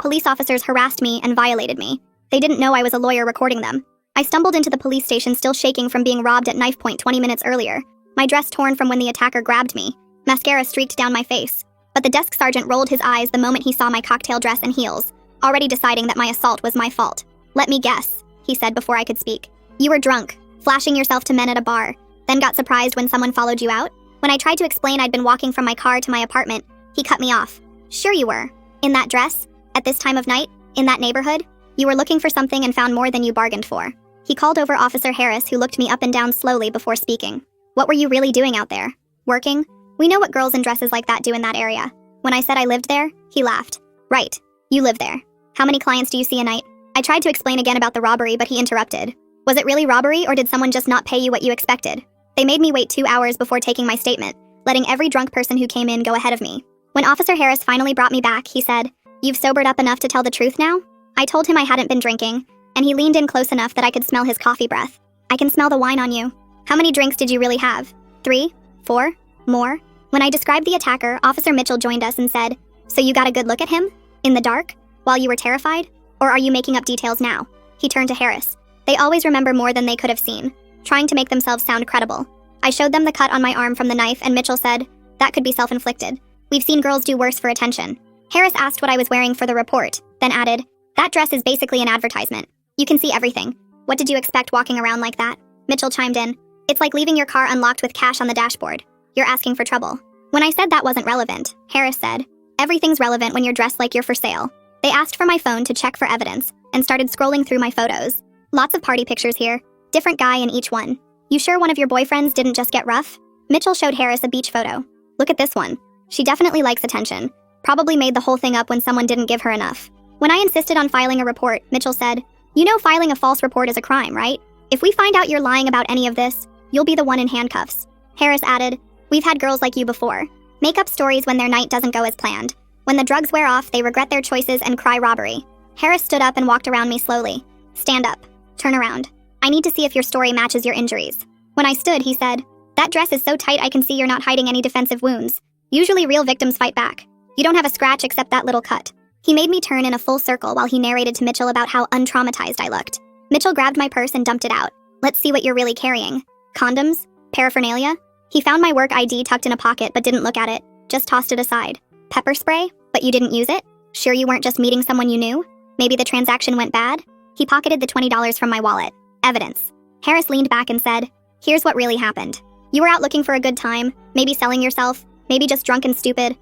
Police officers harassed me and violated me. They didn't know I was a lawyer recording them. I stumbled into the police station still shaking from being robbed at knife point 20 minutes earlier. My dress torn from when the attacker grabbed me. Mascara streaked down my face. But the desk sergeant rolled his eyes the moment he saw my cocktail dress and heels, already deciding that my assault was my fault. "Let me guess," he said before I could speak. "You were drunk, flashing yourself to men at a bar, then got surprised when someone followed you out?" When I tried to explain I'd been walking from my car to my apartment, he cut me off. "Sure you were. In that dress? At this time of night? In that neighborhood? You were looking for something and found more than you bargained for." He called over Officer Harris, who looked me up and down slowly before speaking. "What were you really doing out there? Working? We know what girls in dresses like that do in that area." When I said I lived there, he laughed. "Right. You live there. How many clients do you see a night?" I tried to explain again about the robbery, but he interrupted. "Was it really robbery, or did someone just not pay you what you expected?" They made me wait 2 hours before taking my statement, letting every drunk person who came in go ahead of me. When Officer Harris finally brought me back, he said, "You've sobered up enough to tell the truth now?" I told him I hadn't been drinking, and he leaned in close enough that I could smell his coffee breath. "I can smell the wine on you. How many drinks did you really have? 3? 4? More?" When I described the attacker, Officer Mitchell joined us and said, "So you got a good look at him? In the dark? While you were terrified? Or are you making up details now?" He turned to Harris. They always remember more than they could have seen, trying to make themselves sound credible. I showed them the cut on my arm from the knife, and Mitchell said, "That could be self-inflicted. We've seen girls do worse for attention." Harris asked what I was wearing for the report, then added, "That dress is basically an advertisement. You can see everything. What did you expect walking around like that?" Mitchell chimed in, "It's like leaving your car unlocked with cash on the dashboard. You're asking for trouble." When I said that wasn't relevant, Harris said, "Everything's relevant when you're dressed like you're for sale." They asked for my phone to check for evidence, and started scrolling through my photos. Lots of party pictures here, different guy in each one. "You sure one of your boyfriends didn't just get rough?" Mitchell showed Harris a beach photo. "Look at this one. She definitely likes attention. Probably made the whole thing up when someone didn't give her enough." When I insisted on filing a report, Mitchell said, "You know filing a false report is a crime, right? If we find out you're lying about any of this, you'll be the one in handcuffs." Harris added, "We've had girls like you before. Make up stories when their night doesn't go as planned. When the drugs wear off, they regret their choices and cry robbery." Harris stood up and walked around me slowly. "Stand up. Turn around. I need to see if your story matches your injuries." When I stood, he said, "That dress is so tight I can see you're not hiding any defensive wounds. Usually real victims fight back. You don't have a scratch except that little cut." He made me turn in a full circle while he narrated to Mitchell about how untraumatized I looked. Mitchell grabbed my purse and dumped it out. "Let's see what you're really carrying. Condoms? Paraphernalia?" He found my work ID tucked in a pocket but didn't look at it, just tossed it aside. "Pepper spray? But you didn't use it? Sure you weren't just meeting someone you knew? Maybe the transaction went bad?" He pocketed the $20 from my wallet. "Evidence." Harris leaned back and said, "Here's what really happened. You were out looking for a good time, maybe selling yourself, maybe just drunk and stupid.